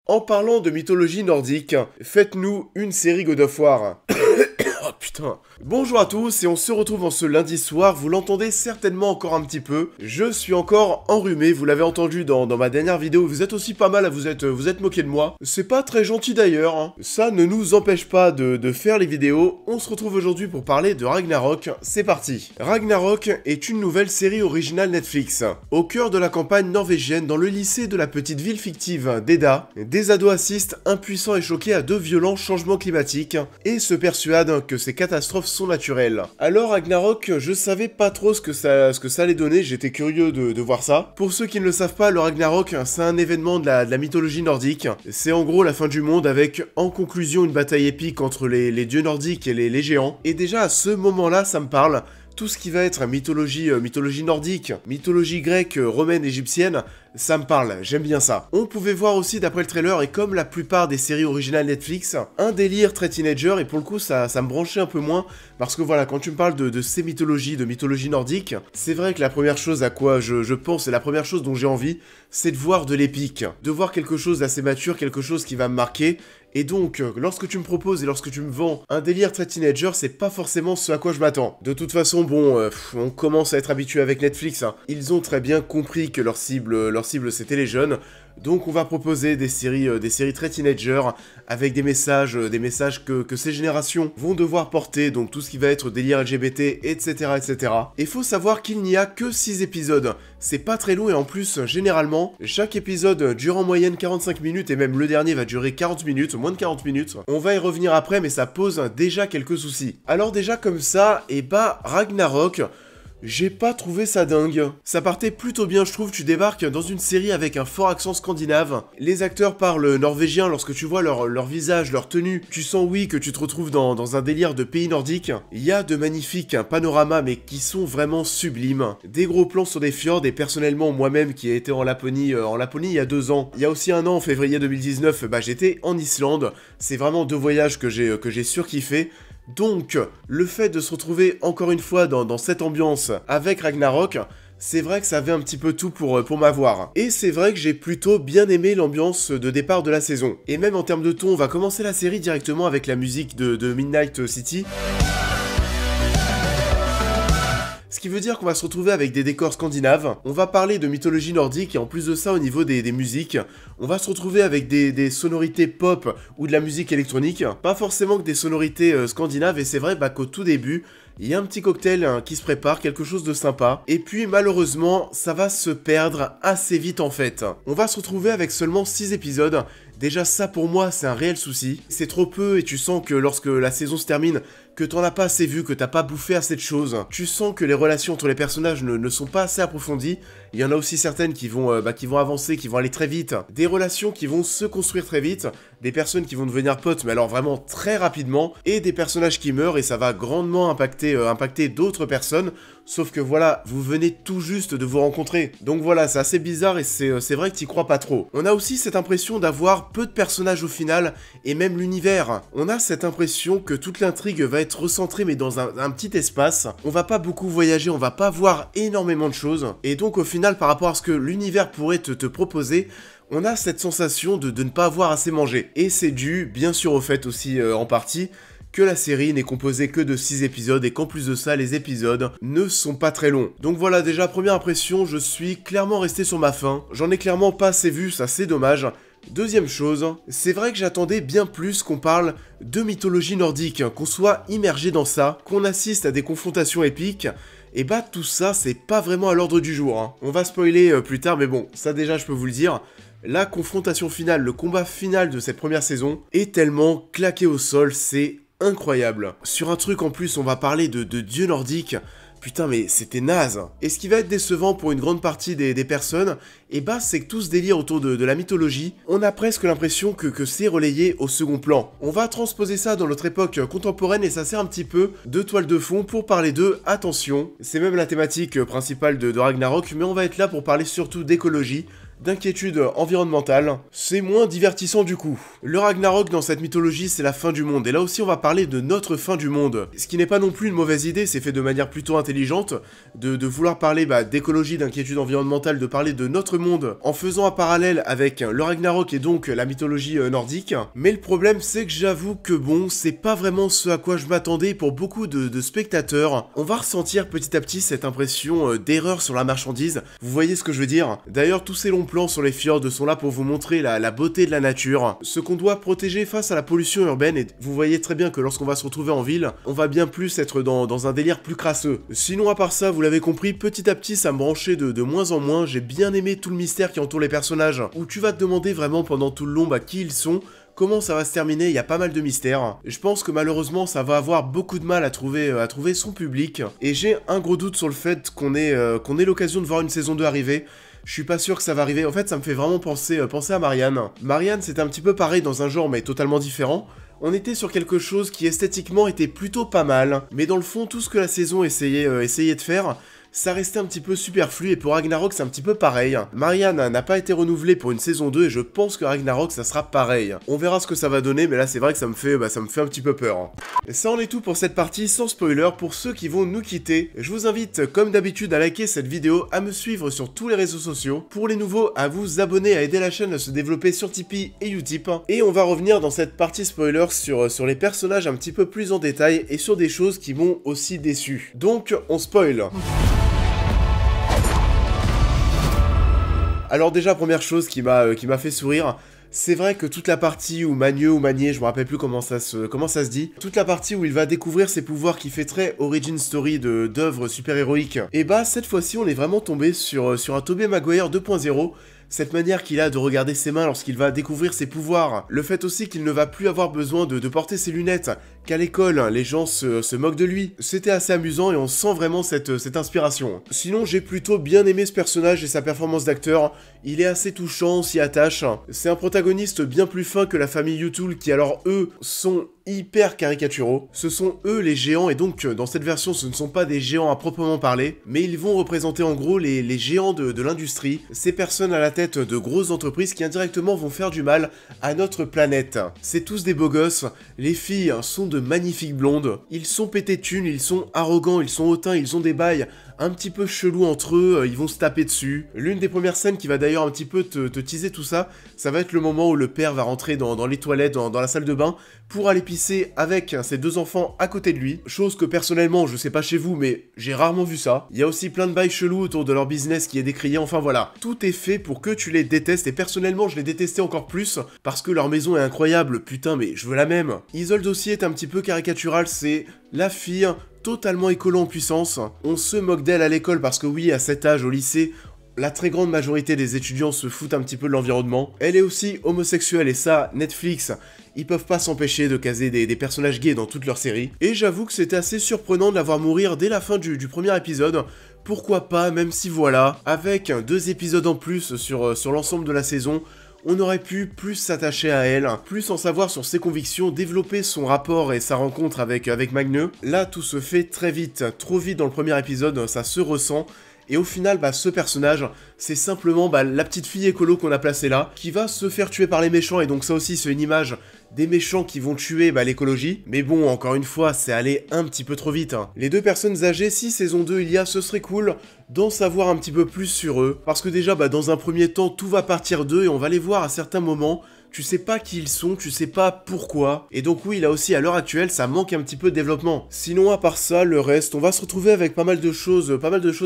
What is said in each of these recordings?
En parlant de mythologie nordique, faites-nous une série God of War. Oh putain. Bonjour à tous et on se retrouve en ce lundi soir, vous l'entendez certainement encore un petit peu. Je suis encore enrhumé, vous l'avez entendu dans ma dernière vidéo, vous êtes aussi pas mal à vous êtes moqué de moi. C'est pas très gentil d'ailleurs, hein. Ça ne nous empêche pas de faire les vidéos. On se retrouve aujourd'hui pour parler de Ragnarok, c'est parti. Ragnarok est une nouvelle série originale Netflix. Au cœur de la campagne norvégienne, dans le lycée de la petite ville fictive d'Eda, des ados assistent impuissants et choqués à de violents changements climatiques et se persuadent que ces catastrophes sont naturelles. Alors Ragnarok, je savais pas trop ce que ça allait donner, j'étais curieux de voir ça. Pour ceux qui ne le savent pas, le Ragnarok, c'est un événement de la mythologie nordique. C'est en gros la fin du monde avec, en conclusion, une bataille épique entre les dieux nordiques et les géants. Et déjà à ce moment-là, ça me parle. Tout ce qui va être mythologie nordique, mythologie grecque, romaine, égyptienne, ça me parle, j'aime bien ça. On pouvait voir aussi d'après le trailer, et comme la plupart des séries originales Netflix, un délire très teenager, et pour le coup ça me branchait un peu moins, parce que voilà, quand tu me parles de ces mythologies, de mythologie nordique, c'est vrai que la première chose à quoi je pense, et la première chose dont j'ai envie, c'est de voir de l'épique, de voir quelque chose d'assez mature, quelque chose qui va me marquer. Et donc, lorsque tu me proposes et lorsque tu me vends un délire très teenager, c'est pas forcément ce à quoi je m'attends. De toute façon, bon, on commence à être habitué avec Netflix, hein. Ils ont très bien compris que leur cible c'était les jeunes. Donc on va proposer des séries très teenager avec des messages que ces générations vont devoir porter, donc tout ce qui va être délire LGBT, etc. etc. Et faut savoir qu'il n'y a que 6 épisodes, c'est pas très long et en plus, généralement, chaque épisode dure en moyenne 45 minutes et même le dernier va durer 40 minutes, moins de 40 minutes. On va y revenir après mais ça pose déjà quelques soucis. Alors déjà comme ça, et bah Ragnarok... j'ai pas trouvé ça dingue. Ça partait plutôt bien, je trouve. Tu débarques dans une série avec un fort accent scandinave. Les acteurs parlent norvégien. Lorsque tu vois leur visage, leur tenue, tu sens, oui, que tu te retrouves dans un délire de pays nordique. Il y a de magnifiques panoramas, mais qui sont vraiment sublimes. Des gros plans sur des fjords, et personnellement, moi-même, qui ai été en Laponie il y a 2 ans, il y a aussi un an, en février 2019, bah j'étais en Islande. C'est vraiment 2 voyages que j'ai surkiffé. Donc, le fait de se retrouver encore une fois dans cette ambiance avec Ragnarok, c'est vrai que ça avait un petit peu tout pour m'avoir. Et c'est vrai que j'ai plutôt bien aimé l'ambiance de départ de la saison. Et même en termes de ton, on va commencer la série directement avec la musique de Midnight City. Ce qui veut dire qu'on va se retrouver avec des décors scandinaves, on va parler de mythologie nordique et en plus de ça au niveau des musiques, on va se retrouver avec des sonorités pop ou de la musique électronique, pas forcément que des sonorités scandinaves et c'est vrai qu'au tout début, il y a un petit cocktail qui se prépare, quelque chose de sympa, et puis malheureusement, ça va se perdre assez vite en fait. On va se retrouver avec seulement 6 épisodes, déjà ça pour moi c'est un réel souci, c'est trop peu et tu sens que lorsque la saison se termine, que t'en as pas assez vu, que t'as pas bouffé assez de choses, tu sens que les relations entre les personnages ne sont pas assez approfondies, il y en a aussi certaines qui vont avancer, qui vont aller très vite, des relations qui vont se construire très vite, des personnes qui vont devenir potes, mais alors vraiment très rapidement, et des personnages qui meurent et ça va grandement impacter d'autres personnes, sauf que voilà, vous venez tout juste de vous rencontrer. Donc voilà, c'est assez bizarre et c'est vrai que t'y crois pas trop. On a aussi cette impression d'avoir peu de personnages au final, et même l'univers. On a cette impression que toute l'intrigue va être recentrée mais dans un petit espace. On va pas beaucoup voyager, on va pas voir énormément de choses, et donc au final par rapport à ce que l'univers pourrait te proposer, on a cette sensation de ne pas avoir assez mangé. Et c'est dû, bien sûr, au fait aussi, en partie, que la série n'est composée que de 6 épisodes et qu'en plus de ça, les épisodes ne sont pas très longs. Donc voilà, déjà, première impression, je suis clairement resté sur ma faim. J'en ai clairement pas assez vu, ça c'est dommage. Deuxième chose, c'est vrai que j'attendais bien plus qu'on parle de mythologie nordique, qu'on soit immergé dans ça, qu'on assiste à des confrontations épiques. Et bah tout ça, c'est pas vraiment à l'ordre du jour, hein. On va spoiler plus tard, mais bon, ça déjà je peux vous le dire. La confrontation finale, le combat final de cette première saison est tellement claqué au sol, c'est incroyable. Sur un truc en plus, on va parler de dieux nordiques. Putain mais c'était naze. Et ce qui va être décevant pour une grande partie des personnes, et bah c'est que tout ce délire autour de la mythologie, on a presque l'impression que c'est relayé au second plan. On va transposer ça dans notre époque contemporaine et ça sert un petit peu de toile de fond pour parler de attention. C'est même la thématique principale de Ragnarok, mais on va être là pour parler surtout d'écologie, d'inquiétude environnementale, c'est moins divertissant du coup. Le Ragnarok dans cette mythologie, c'est la fin du monde, et là aussi on va parler de notre fin du monde. Ce qui n'est pas non plus une mauvaise idée, c'est fait de manière plutôt intelligente, de vouloir parler d'écologie, d'inquiétude environnementale, de parler de notre monde, en faisant un parallèle avec le Ragnarok et donc la mythologie nordique. Mais le problème c'est que j'avoue que bon, c'est pas vraiment ce à quoi je m'attendais pour beaucoup de spectateurs. On va ressentir petit à petit cette impression d'erreur sur la marchandise, vous voyez ce que je veux dire? D'ailleurs tous ces longs plans sur les fjords sont là pour vous montrer la beauté de la nature, ce qu'on doit protéger face à la pollution urbaine, et vous voyez très bien que lorsqu'on va se retrouver en ville, on va bien plus être dans un délire plus crasseux. Sinon à part ça, vous l'avez compris, petit à petit ça me branchait de moins en moins, j'ai bien aimé tout le mystère qui entoure les personnages, où tu vas te demander vraiment pendant tout le long qui ils sont, comment ça va se terminer, il y a pas mal de mystères. Je pense que malheureusement ça va avoir beaucoup de mal à trouver son public, et j'ai un gros doute sur le fait qu'on ait l'occasion de voir une saison 2 arriver. Je suis pas sûr que ça va arriver, en fait ça me fait vraiment penser à Marianne. Marianne c'était un petit peu pareil dans un genre mais totalement différent. On était sur quelque chose qui esthétiquement était plutôt pas mal, mais dans le fond tout ce que la saison essayait de faire, ça restait un petit peu superflu, et pour Ragnarok c'est un petit peu pareil. Marianne n'a pas été renouvelée pour une saison 2 et je pense que Ragnarok ça sera pareil. On verra ce que ça va donner, mais là c'est vrai que ça me fait un petit peu peur. Et ça en est tout pour cette partie sans spoiler. Pour ceux qui vont nous quitter, je vous invite comme d'habitude à liker cette vidéo, à me suivre sur tous les réseaux sociaux. Pour les nouveaux, à vous abonner, à aider la chaîne à se développer sur Tipeee et Utip. Et on va revenir dans cette partie spoiler sur les personnages un petit peu plus en détail et sur des choses qui m'ont aussi déçu. Donc on spoil. Alors déjà, première chose qui m'a fait sourire, c'est vrai que toute la partie où Magneux ou Magnier, je me rappelle plus comment ça se dit, toute la partie où il va découvrir ses pouvoirs qui fait très origin story d'œuvres super-héroïques, et cette fois-ci on est vraiment tombé sur un Tobey Maguire 2.0, cette manière qu'il a de regarder ses mains lorsqu'il va découvrir ses pouvoirs, le fait aussi qu'il ne va plus avoir besoin de porter ses lunettes, qu'à l'école, les gens se moquent de lui. C'était assez amusant et on sent vraiment cette inspiration. Sinon, j'ai plutôt bien aimé ce personnage et sa performance d'acteur. Il est assez touchant, on s'y attache. C'est un protagoniste bien plus fin que la famille Yutul qui, alors, eux, sont hyper caricaturaux. Ce sont eux les géants, et donc dans cette version ce ne sont pas des géants à proprement parler, mais ils vont représenter en gros les géants de l'industrie, ces personnes à la tête de grosses entreprises qui indirectement vont faire du mal à notre planète. C'est tous des beaux gosses, les filles sont de magnifiques blondes, ils sont pétés de thunes, ils sont arrogants, ils sont hautains, ils ont des bails un petit peu chelous entre eux, ils vont se taper dessus. L'une des premières scènes qui va d'ailleurs un petit peu te teaser tout ça, ça va être le moment où le père va rentrer dans les toilettes, dans la salle de bain, pour aller pisser avec ses deux enfants à côté de lui. Chose que personnellement, je sais pas chez vous, mais j'ai rarement vu ça. Il y a aussi plein de bails chelous autour de leur business qui est décrié, enfin voilà. Tout est fait pour que tu les détestes, et personnellement je les détestais encore plus, parce que leur maison est incroyable, putain mais je veux la même. Isolde aussi est un petit peu caricatural, c'est la fille totalement écolo en puissance. On se moque d'elle à l'école parce que oui, à cet âge, au lycée, la très grande majorité des étudiants se foutent un petit peu de l'environnement. Elle est aussi homosexuelle, et ça, Netflix, ils peuvent pas s'empêcher de caser des personnages gays dans toutes leurs séries. Et j'avoue que c'était assez surprenant de la voir mourir dès la fin du premier épisode. Pourquoi pas, même si voilà, avec 2 épisodes en plus sur l'ensemble de la saison, on aurait pu plus s'attacher à elle, plus en savoir sur ses convictions, développer son rapport et sa rencontre avec Magneux. Là, tout se fait très vite, trop vite dans le premier épisode, ça se ressent. Et au final, ce personnage, c'est simplement la petite fille écolo qu'on a placée là, qui va se faire tuer par les méchants, et donc ça aussi c'est une image des méchants qui vont tuer l'écologie. Mais bon, encore une fois, c'est allé un petit peu trop vite. Les 2 personnes âgées, si saison 2 il y a, ce serait cool d'en savoir un petit peu plus sur eux. Parce que déjà, dans un premier temps, tout va partir d'eux, et on va les voir à certains moments. Tu sais pas qui ils sont, tu sais pas pourquoi, et donc oui, là aussi, à l'heure actuelle, ça manque un petit peu de développement. Sinon, à part ça, le reste, on va se retrouver avec pas mal de choses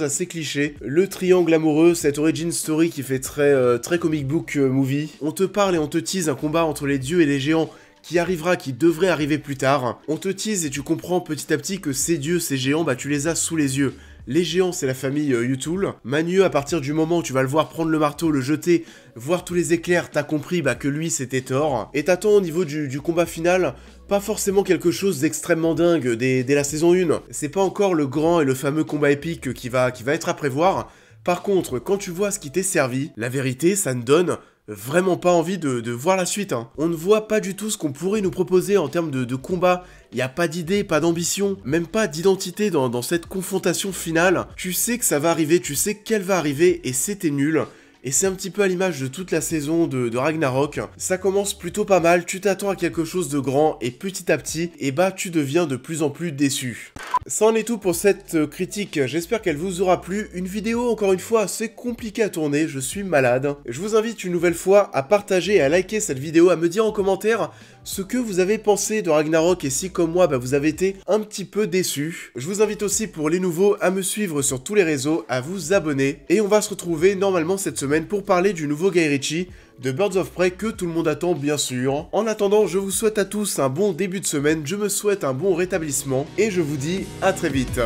assez clichés. Le triangle amoureux, cette origin story qui fait très comic book movie. On te parle et on te tease un combat entre les dieux et les géants qui arrivera, qui devrait arriver plus tard. On te tease et tu comprends petit à petit que ces dieux, ces géants, tu les as sous les yeux. Les géants, c'est la famille Yutul. Magneux, à partir du moment où tu vas le voir prendre le marteau, le jeter, voir tous les éclairs, t'as compris que lui c'était Thor. Et t'attends au niveau du combat final, pas forcément quelque chose d'extrêmement dingue dès la saison 1. C'est pas encore le grand et le fameux combat épique qui va être à prévoir. Par contre, quand tu vois ce qui t'est servi, la vérité, ça ne donne vraiment pas envie de voir la suite. On ne voit pas du tout ce qu'on pourrait nous proposer en termes de combat. Il n'y a pas d'idée, pas d'ambition, même pas d'identité dans cette confrontation finale. Tu sais que ça va arriver, tu sais qu'elle va arriver, et c'était nul. Et c'est un petit peu à l'image de toute la saison de Ragnarok. Ça commence plutôt pas mal, tu t'attends à quelque chose de grand et petit à petit, et bah tu deviens de plus en plus déçu. Ça en est tout pour cette critique, j'espère qu'elle vous aura plu. Une vidéo encore une fois assez compliquée à tourner, je suis malade. Je vous invite une nouvelle fois à partager et à liker cette vidéo, à me dire en commentaire ce que vous avez pensé de Ragnarok et si comme moi bah, vous avez été un petit peu déçu. Je vous invite aussi pour les nouveaux à me suivre sur tous les réseaux, à vous abonner. Et on va se retrouver normalement cette semaine pour parler du nouveau Guy Ritchie de Birds of Prey que tout le monde attend bien sûr. En attendant, je vous souhaite à tous un bon début de semaine, je me souhaite un bon rétablissement et je vous dis à très vite.